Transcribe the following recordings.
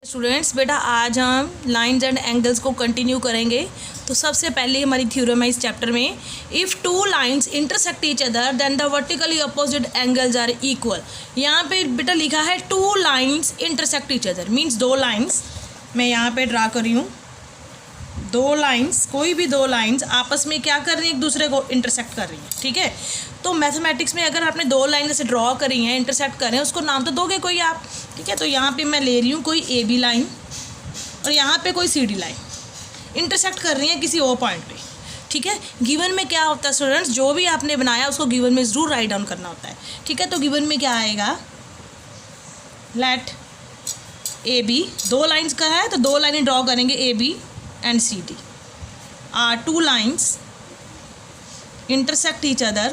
Students बेटा आज हम लाइंस एंड एंगल्स को कंटिन्यू करेंगे। तो सबसे पहले हमारी थ्योरम है इस चैप्टर में, if two lines intersect each other then the vertically opposite angles are equal. यहाँ पे बेटा लिखा है two lines intersect each other, means दो लाइंस मैं यहाँ पे ड्रा कर रही हूँ। दो लाइंस, कोई भी दो लाइंस आपस में क्या कर रही हैं, एक दूसरे को इंटरसेक्ट कर रही हैं। ठीक है, तो मैथमेटिक्स में अगर आपने दो लाइन जैसे ड्रॉ करी हैं, इंटरसेक्ट कर रहे हैं, उसको नाम तो दोगे कोई आप। ठीक है, तो यहाँ पे मैं ले रही हूँ कोई ए बी लाइन और यहाँ पे कोई सी डी लाइन इंटरसेक्ट कर रही हैं किसी ओ पॉइंट पे। ठीक है, गिवन में क्या होता है स्टूडेंट्स, जो भी आपने बनाया उसको गिवन में ज़रूर राइट डाउन करना होता है। ठीक है, तो गिवन में क्या आएगा, लेट ए बी, दो लाइन्स का है तो दो लाइनें ड्रॉ करेंगे A B and CD are two lines intersect each other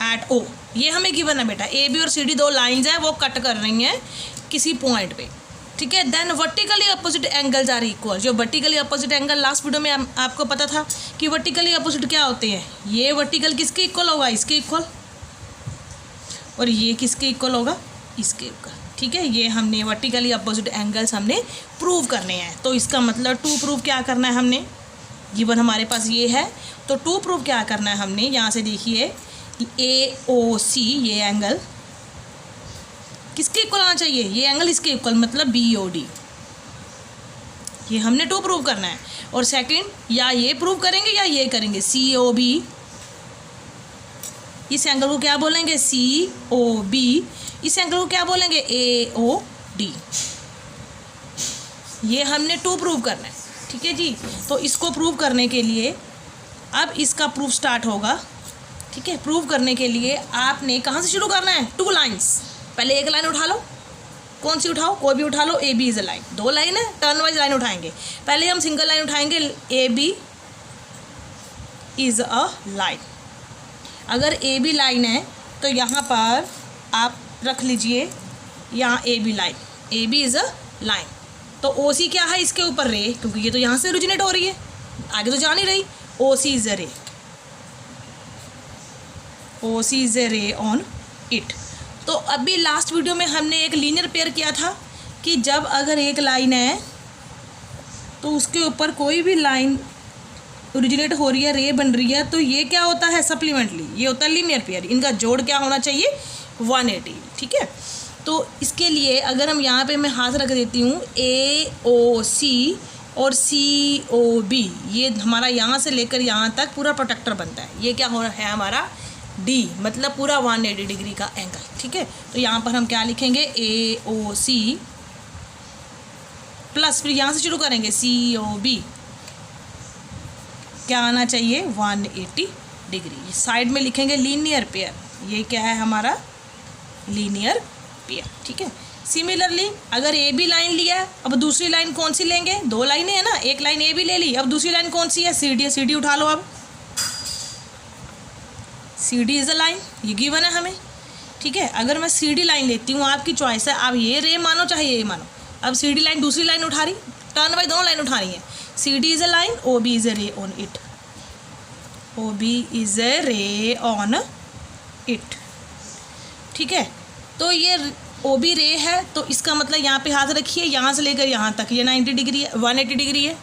at O। ये हमें गिवन है बेटा, ए बी और सी डी दो लाइंस हैं, वो कट कर रही हैं किसी पॉइंट पे। ठीक है, then vertically opposite angles are equal. जो vertically opposite angle last video में आपको पता था कि वर्टिकली अपोजिट क्या होते हैं, ये वर्टिकल किसके इक्वल होगा, इसके इक्वल, और ये किसके इक्वल होगा, इसके इक्वल। ठीक है, ये हमने वर्टिकली अपोजिट एंगल्स हमने प्रूव करने हैं। तो इसका मतलब टू प्रूव क्या करना है हमने, गिवन हमारे पास ये है तो टू प्रूव क्या करना है हमने, यहाँ से देखिए ए ओ सी, ये एंगल किसके इक्वल आना चाहिए, ये एंगल इसके इक्वल, मतलब बी ओ डी, ये हमने टू प्रूव करना है। और सेकंड, या ये प्रूव करेंगे या ये करेंगे, सी ओ बी, इस एंगल को क्या बोलेंगे, सी ओ बी, इस एंगल को क्या बोलेंगे, ए ओ डी। ये हमने टू प्रूव करना है। ठीक है जी, तो इसको प्रूव करने के लिए अब इसका प्रूफ स्टार्ट होगा। ठीक है, प्रूव करने के लिए आपने कहाँ से शुरू करना है, टू लाइंस। पहले एक लाइन उठा लो, कौन सी उठाओ, कोई भी उठा लो, A B is a line, दो लाइन है, टर्न वाइज लाइन उठाएंगे। पहले हम सिंगल लाइन उठाएंगे, A B is a line. अगर ए बी लाइन है तो यहाँ पर आप रख लीजिए, यहाँ A B line, A B is a line. तो ओ सी क्या है, इसके ऊपर रे, क्योंकि ये तो यहाँ से ओरिजिनेट हो रही है, आगे तो जा नहीं रही। ओ सी इज़ अ रे, ओ सी is a ray on it. तो अभी लास्ट वीडियो में हमने एक लीनियर पेयर किया था कि जब अगर एक लाइन है तो उसके ऊपर कोई भी लाइन ओरिजिनेट हो रही है, रे बन रही है, तो ये क्या होता है, सप्लीमेंटली ये होता है लीनियर पेयर। इनका जोड़ क्या होना चाहिए, 180। ठीक है, तो इसके लिए अगर हम यहाँ पे मैं हाथ रख देती हूँ, ए ओ सी और सी ओ बी, ये हमारा यहाँ से लेकर यहाँ तक पूरा प्रोटेक्टर बनता है। ये क्या हो रहा है हमारा, डी, मतलब पूरा 180 डिग्री का एंगल। ठीक है, तो यहाँ पर हम क्या लिखेंगे, ए ओ सी प्लस, फिर यहाँ से शुरू करेंगे सी ओ बी, क्या आना चाहिए, 180 डिग्री। साइड में लिखेंगे लीनियर पेयर, ये क्या है हमारा लीनियर पेयर। ठीक है, सिमिलरली अगर ए बी लाइन लिया है, अब दूसरी लाइन कौन सी लेंगे, दो लाइनें है ना, एक लाइन ए बी ले ली, अब दूसरी लाइन कौन सी है, सी डी है, सी डी उठा लो। अब C D is a line, ये गिवन है हमें। ठीक है, अगर मैं सी डी लाइन लेती हूँ, आपकी चॉइस है, आप ये रे मानो चाहे ये मानो। अब सी डी लाइन दूसरी लाइन उठा रही, टर्न बाई दोनों लाइन उठा रही है, C D is a line, O B is a ray on it, O B is a ray on it. ठीक है, तो ये ओ बी रे है, तो इसका मतलब यहाँ पे हाथ रखिए, यहाँ से लेकर यहाँ तक ये 90 डिग्री है, 180 डिग्री है,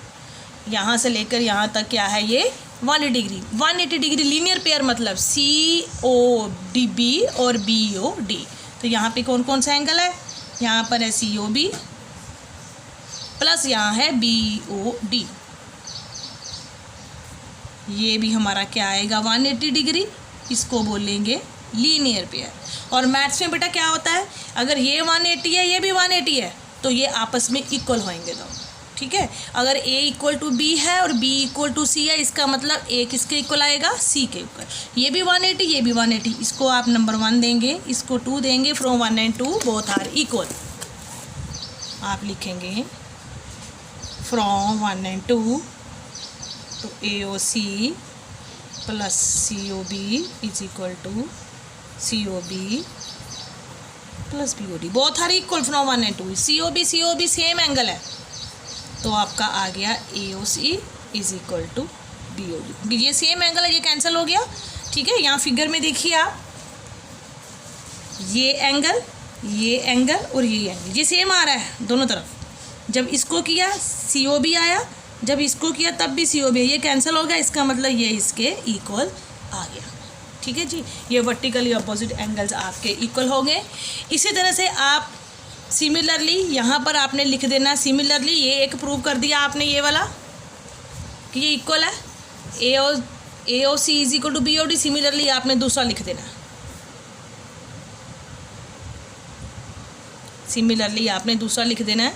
यहाँ से लेकर यहाँ तक क्या है, ये 180 डिग्री। 180 डिग्री लीनियर पेयर मतलब सी ओ डी बी और बी ओ डी। तो यहाँ पे कौन कौन सा एंगल है, यहाँ पर है सी ओ बी प्लस यहाँ है बी ओ डी, ये भी हमारा क्या आएगा, 180 डिग्री, इसको बोलेंगे लीनियर पेयर। और मैथ्स में बेटा क्या होता है, अगर ये 180 है, ये भी 180 है, तो ये आपस में इक्वल होंगे दोनों। ठीक है, अगर ए इक्वल टू बी है और बी इक्वल टू सी है, इसका मतलब ए किसके इक्वल आएगा, सी के इक्वल। ये भी 180, ये भी 180, इसको आप नंबर 1 देंगे, इसको 2 देंगे, from 1 and 2 both are equal. आप लिखेंगे फ्रॉम 1 and 2, तो A O C plus C O B is equal to C O B plus B O D, both are equal from 1 and 2। C O B same angle है, तो आपका आ गया A O C is equal to B O D. ये same angle है, ये cancel हो गया। ठीक है, यहाँ फिगर में देखिए आप, ये एंगल और ये एंगल ये सेम आ रहा है दोनों तरफ। जब इसको किया CO भी आया, जब इसको किया तब भी CO भी, ये कैंसिल हो गया, इसका मतलब ये इसके इक्वल आ गया। ठीक है जी, ये वर्टिकली अपोजिट एंगल्स आपके इक्वल हो गए। इसी तरह से आप सिमिलरली यहाँ पर आपने लिख देना, सिमिलरली ये एक प्रूव कर दिया आपने ये वाला कि ये इक्वल है, AOC is equal to BOD। Similarly आपने दूसरा लिख देना, सिमिलरली आपने दूसरा लिख देना है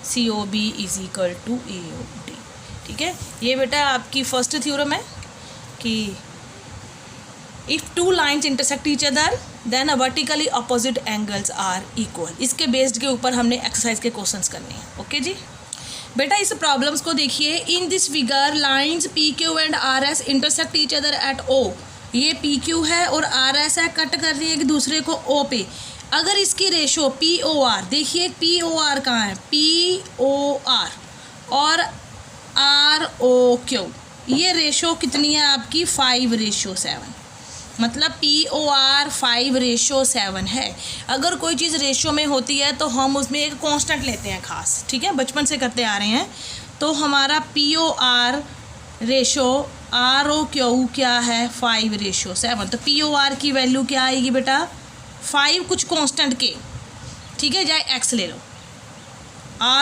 COB is equal to AOD। ठीक है, ये बेटा आपकी फर्स्ट थ्योरम है कि if two lines intersect each other then a vertically opposite angles are equal. इसके बेस्ड के ऊपर हमने एक्सरसाइज के क्वेश्चंस करने हैं। ओके जी बेटा, इस प्रॉब्लम्स को देखिए। In this figure lines PQ and RS intersect each other at O। ये PQ है और RS है, कट कर रही है एक दूसरे को O पे। अगर इसकी रेशो POR, देखिए POR कहाँ है, POR और ROQ, ये रेशो कितनी है आपकी 5:7। मतलब POR 5:7 है। अगर कोई चीज़ रेशो में होती है तो हम उसमें एक कांस्टेंट लेते हैं खास, ठीक है, बचपन से करते आ रहे हैं। तो हमारा POR रेशो ROQ क्या है 5:7। तो POR की वैल्यू क्या आएगी बेटा 5 कुछ कांस्टेंट के, ठीक है, चाहे x ले लो।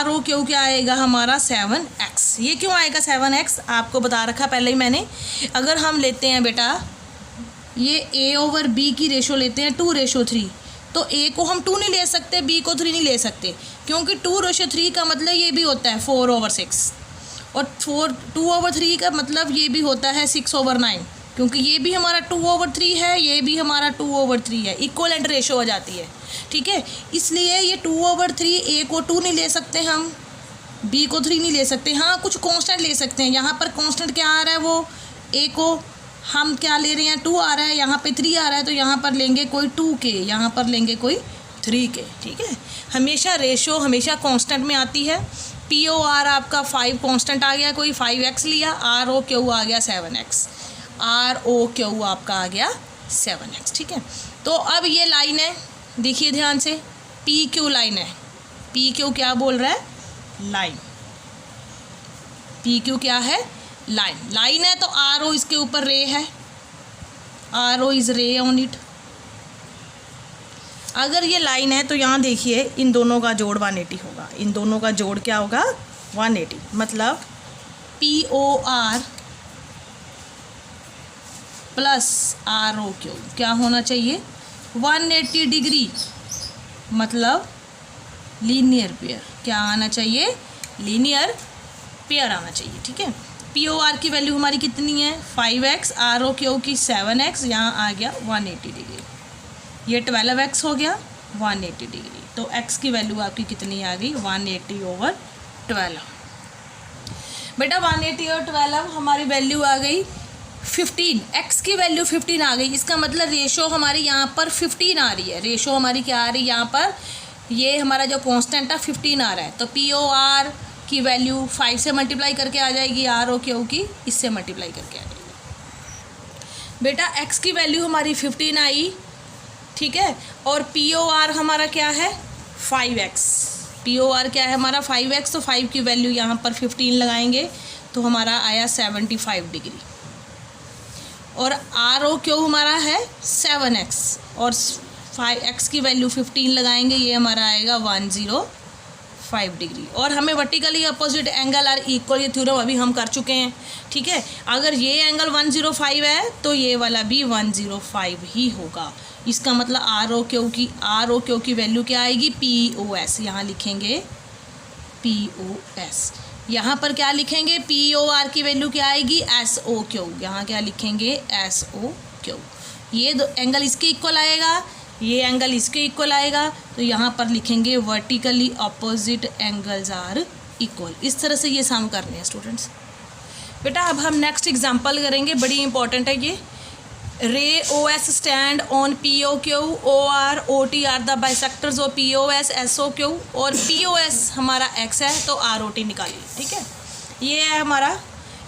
ROQ क्या आएगा हमारा 7x। ये क्यों आएगा 7x, आपको बता रखा पहले ही मैंने। अगर हम लेते हैं बेटा ये A/B की रेशो लेते हैं 2:3, तो A को हम 2 नहीं ले सकते, B को 3 नहीं ले सकते, क्योंकि 2:3 का मतलब ये भी होता है 4/6 और 2/3 का मतलब ये भी होता है 6/9, क्योंकि ये भी हमारा 2/3 है, ये भी हमारा 2/3 है, इक्वलेंट रेशो हो जाती है। ठीक है, इसलिए ये 2/3 A को 2 नहीं ले सकते हम, B को 3 नहीं ले सकते। हाँ, कुछ कांस्टेंट ले सकते हैं। यहाँ पर कांस्टेंट क्या आ रहा है, वो A को हम क्या ले रहे हैं 2 आ रहा है, यहाँ पे 3 आ रहा है, तो यहाँ पर लेंगे कोई 2 के, यहाँ पर लेंगे कोई 3 के। ठीक है, हमेशा रेशो हमेशा कांस्टेंट में आती है। POR आपका 5 कांस्टेंट आ गया, कोई 5x लिया, ROQ आ गया 7x, ROQ आपका आ गया 7x। ठीक है, तो अब ये लाइन है, देखिए ध्यान से, PQ लाइन है। PQ क्या बोल रहा है, लाइन। PQ क्या है, लाइन है, तो RO इसके ऊपर रे है, RO इज रे ऑन इट। अगर ये लाइन है तो यहाँ देखिए इन दोनों का जोड़ 180 होगा, इन दोनों का जोड़ क्या होगा 180। मतलब POR प्लस ROQ क्या होना चाहिए 180 डिग्री, मतलब लीनियर पेयर। क्या आना चाहिए, लीनियर पेयर आना चाहिए। ठीक है, POR की वैल्यू हमारी कितनी है 5x, ROQ की 7x, यहाँ आ गया 180 डिग्री, ये 12x हो गया 180 डिग्री। तो x की वैल्यू आपकी कितनी आ गई 180/12। बेटा 180/12 हमारी वैल्यू आ गई 15, x की वैल्यू 15 आ गई। इसका मतलब रेशो हमारी यहाँ पर 15 आ रही है, रेशो हमारी क्या आ रही है यहाँ पर, ये हमारा जो कांस्टेंट है 15 आ रहा है। तो POR की वैल्यू 5 से मल्टीप्लाई करके आ जाएगी, ROQ की इससे मल्टीप्लाई करके आ जाएगी। बेटा x की वैल्यू हमारी 15 आई, ठीक है, और POR हमारा क्या है 5x। POR क्या है हमारा 5x, तो 5 की वैल्यू यहाँ पर 15 लगाएंगे तो हमारा आया 75 डिग्री। और ROQ हमारा है 7x और 5x की वैल्यू 15 लगाएंगे, ये हमारा आएगा 105 डिग्री। और हमें vertically opposite angle are equal, ये थ्योरम अभी हम कर चुके हैं। ठीक है, अगर ये एंगल 105 है तो ये वाला भी 105 ही होगा। इसका मतलब ROQ की वैल्यू क्या आएगी POS, यहाँ लिखेंगे POS। यहाँ पर क्या लिखेंगे POR की वैल्यू क्या आएगी SOQ, यहाँ क्या लिखेंगे SOQ। ये दो एंगल इसके इक्वल आएगा, ये एंगल इसके इक्वल आएगा, तो यहाँ पर लिखेंगे vertically opposite angles are equal. इस तरह से ये सम करने हैं स्टूडेंट्स। बेटा अब हम नेक्स्ट एग्जांपल करेंगे, बड़ी इंपॉर्टेंट है ये। Ray OS stand on POQ, OR OT are the bisectors of POS SOQ, और POS हमारा x है तो ROT निकालिए। ठीक है, ये है हमारा,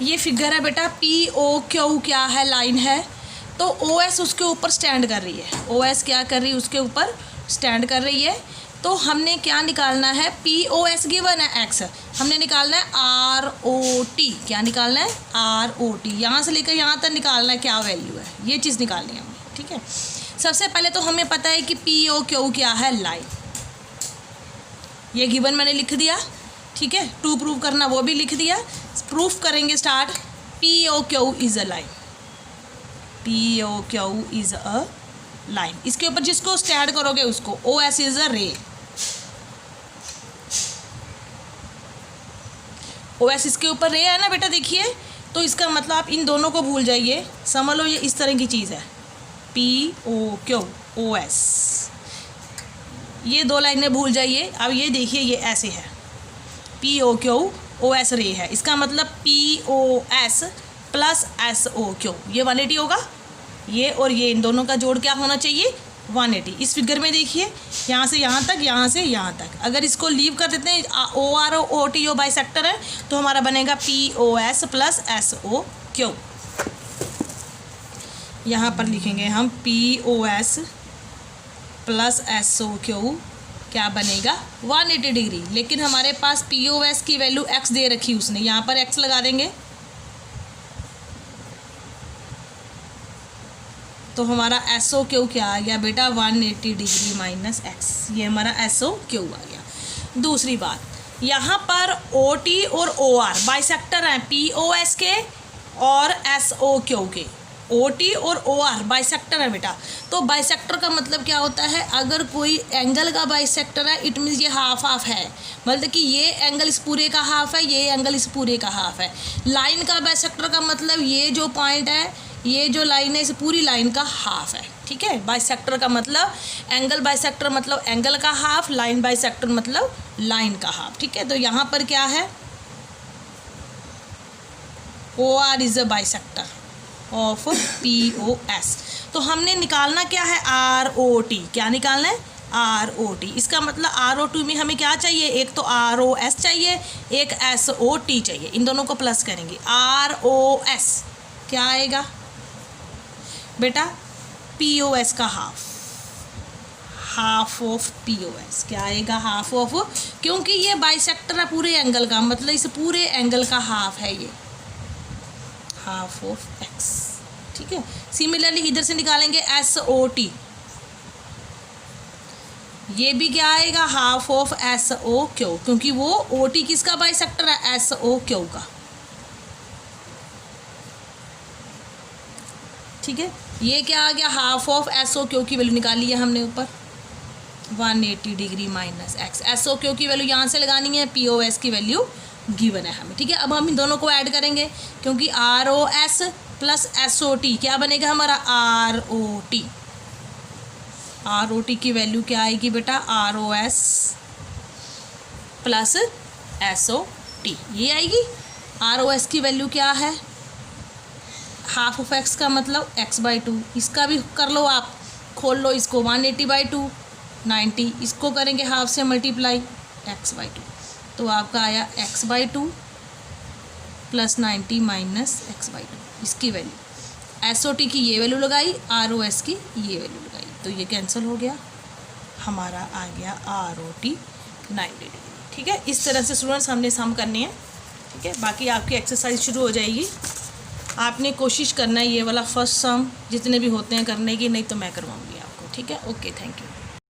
ये फिगर है बेटा। POQ क्या है, लाइन है, तो ओ एस उसके ऊपर स्टैंड कर रही है, ओ एस क्या कर रही है, उसके ऊपर स्टैंड कर रही है। तो हमने क्या निकालना है, पी ओ एस गिवन है एक्स, हमने निकालना है आर ओ टी, क्या निकालना है, आर ओ टी, यहाँ से लेकर यहाँ तक निकालना है क्या वैल्यू है, ये चीज़ निकालनी है हमें, ठीक है। सबसे पहले तो हमें पता है कि पी ओ क्यू क्या है, लाइन, ये गिवन मैंने लिख दिया, ठीक है। टू प्रूव करना वो भी लिख दिया, प्रूफ करेंगे start. P O Q is a line, P O Q is a line, इसके ऊपर जिसको स्टैंड करोगे उसको, ओ एस इज़ अ रे, ओ एस इसके ऊपर रे है ना बेटा, देखिए। तो इसका मतलब आप इन दोनों को भूल जाइए, समझ लो ये इस तरह की चीज़ है, P O Q O S, ये दो लाइनें भूल जाइए। अब ये देखिए ये ऐसे है, P O Q O S ray है, इसका मतलब P O S plus S O Q, ये 180 होगा, ये और ये इन दोनों का जोड़ क्या होना चाहिए, 180। इस फिगर में देखिए यहाँ से यहाँ तक, यहाँ से यहाँ तक, अगर इसको लीव कर देते हैं, O R O T O bisector है, तो हमारा बनेगा P O S plus S O Q. यहाँ पर लिखेंगे हम P O S plus S O Q, क्या बनेगा 180 डिग्री। लेकिन हमारे पास पी ओ एस की वैल्यू एक्स दे रखी उसने, यहाँ पर एक्स लगा देंगे, तो हमारा एस ओ क्यू क्या आ गया बेटा, 180 डिग्री माइनस एक्स, ये हमारा एस ओ क्यू आ गया। दूसरी बात, यहाँ पर ओ टी और ओ आर बाइसेक्टर हैं, पी ओ एस के और एस ओ क्यू के, ओ टी और ओ आर बाइसेक्टर है बेटा। तो बाइसेक्टर का मतलब क्या होता है, अगर कोई एंगल का बाइसेक्टर है, इट मीन्स ये हाफ हाफ है, मतलब कि ये एंगल इस पूरे का हाफ है, ये एंगल इस पूरे का हाफ है। लाइन का बाइसेक्टर का मतलब ये जो पॉइंट है, ये जो लाइन है, इस पूरी लाइन का हाफ है, ठीक है। बाइसेक्टर का मतलब, एंगल बाइसेक्टर मतलब एंगल का हाफ, लाइन बाइसेक्टर मतलब लाइन का हाफ, ठीक है। तो यहाँ पर क्या है, O R is a bisector of P O S. तो हमने निकालना क्या है, आर ओ टी, क्या निकालना है, आर ओ टी। इसका मतलब आर ओ टी में हमें क्या चाहिए, एक तो आर ओ एस चाहिए, एक एस ओ टी चाहिए, इन दोनों को प्लस करेंगे। आर ओ एस क्या आएगा बेटा, पी ओ एस का half, half of P O S क्या आएगा, हाफ ऑफ, क्योंकि ये बाइसेक्टर है पूरे एंगल का, मतलब इस पूरे एंगल का हाफ है ये, हाफ ऑफ एक्स, ठीक है। सिमिलरली इधर से निकालेंगे एस ओ टी, ये भी क्या आएगा, half of S O Q, क्योंकि वो ओ टी किसका बाइसेक्टर है, एस ओ क्यू का, ठीक है। ये क्या आ गया, half of S O Q की वैल्यू निकाली है हमने ऊपर, 180 degree minus X. S O Q की वैल्यू यहाँ से लगानी है, पी ओ एस की वैल्यू गिवन है हमें, ठीक है। अब हम इन दोनों को ऐड करेंगे, क्योंकि R O S plus S O T क्या बनेगा हमारा, R O T. R O T की वैल्यू क्या आएगी बेटा, R O S plus S O T, ये आएगी। आर ओ एस की वैल्यू क्या है, हाफ ऑफ एक्स का मतलब एक्स बाई टू, इसका भी कर लो आप, खोल लो इसको, 180 बाई टू 90, इसको करेंगे हाफ से मल्टीप्लाई, एक्स बाई टू, तो आपका आया x by two plus 90 minus x by two, इसकी वैल्यू। एस ओ टी की ये वैल्यू लगाई, आर ओ एस की ये वैल्यू लगाई, तो ये कैंसिल हो गया, हमारा आ गया आर ओ टी 90 डिग्री, ठीक है। इस तरह से स्टूडेंट्स हमने सम करने हैं, ठीक है। बाकी आपकी एक्सरसाइज शुरू हो जाएगी, आपने कोशिश करना है ये वाला फर्स्ट सम जितने भी होते हैं करने की, नहीं तो मैं करवाऊँगी आपको, ठीक है। Okay, thank you.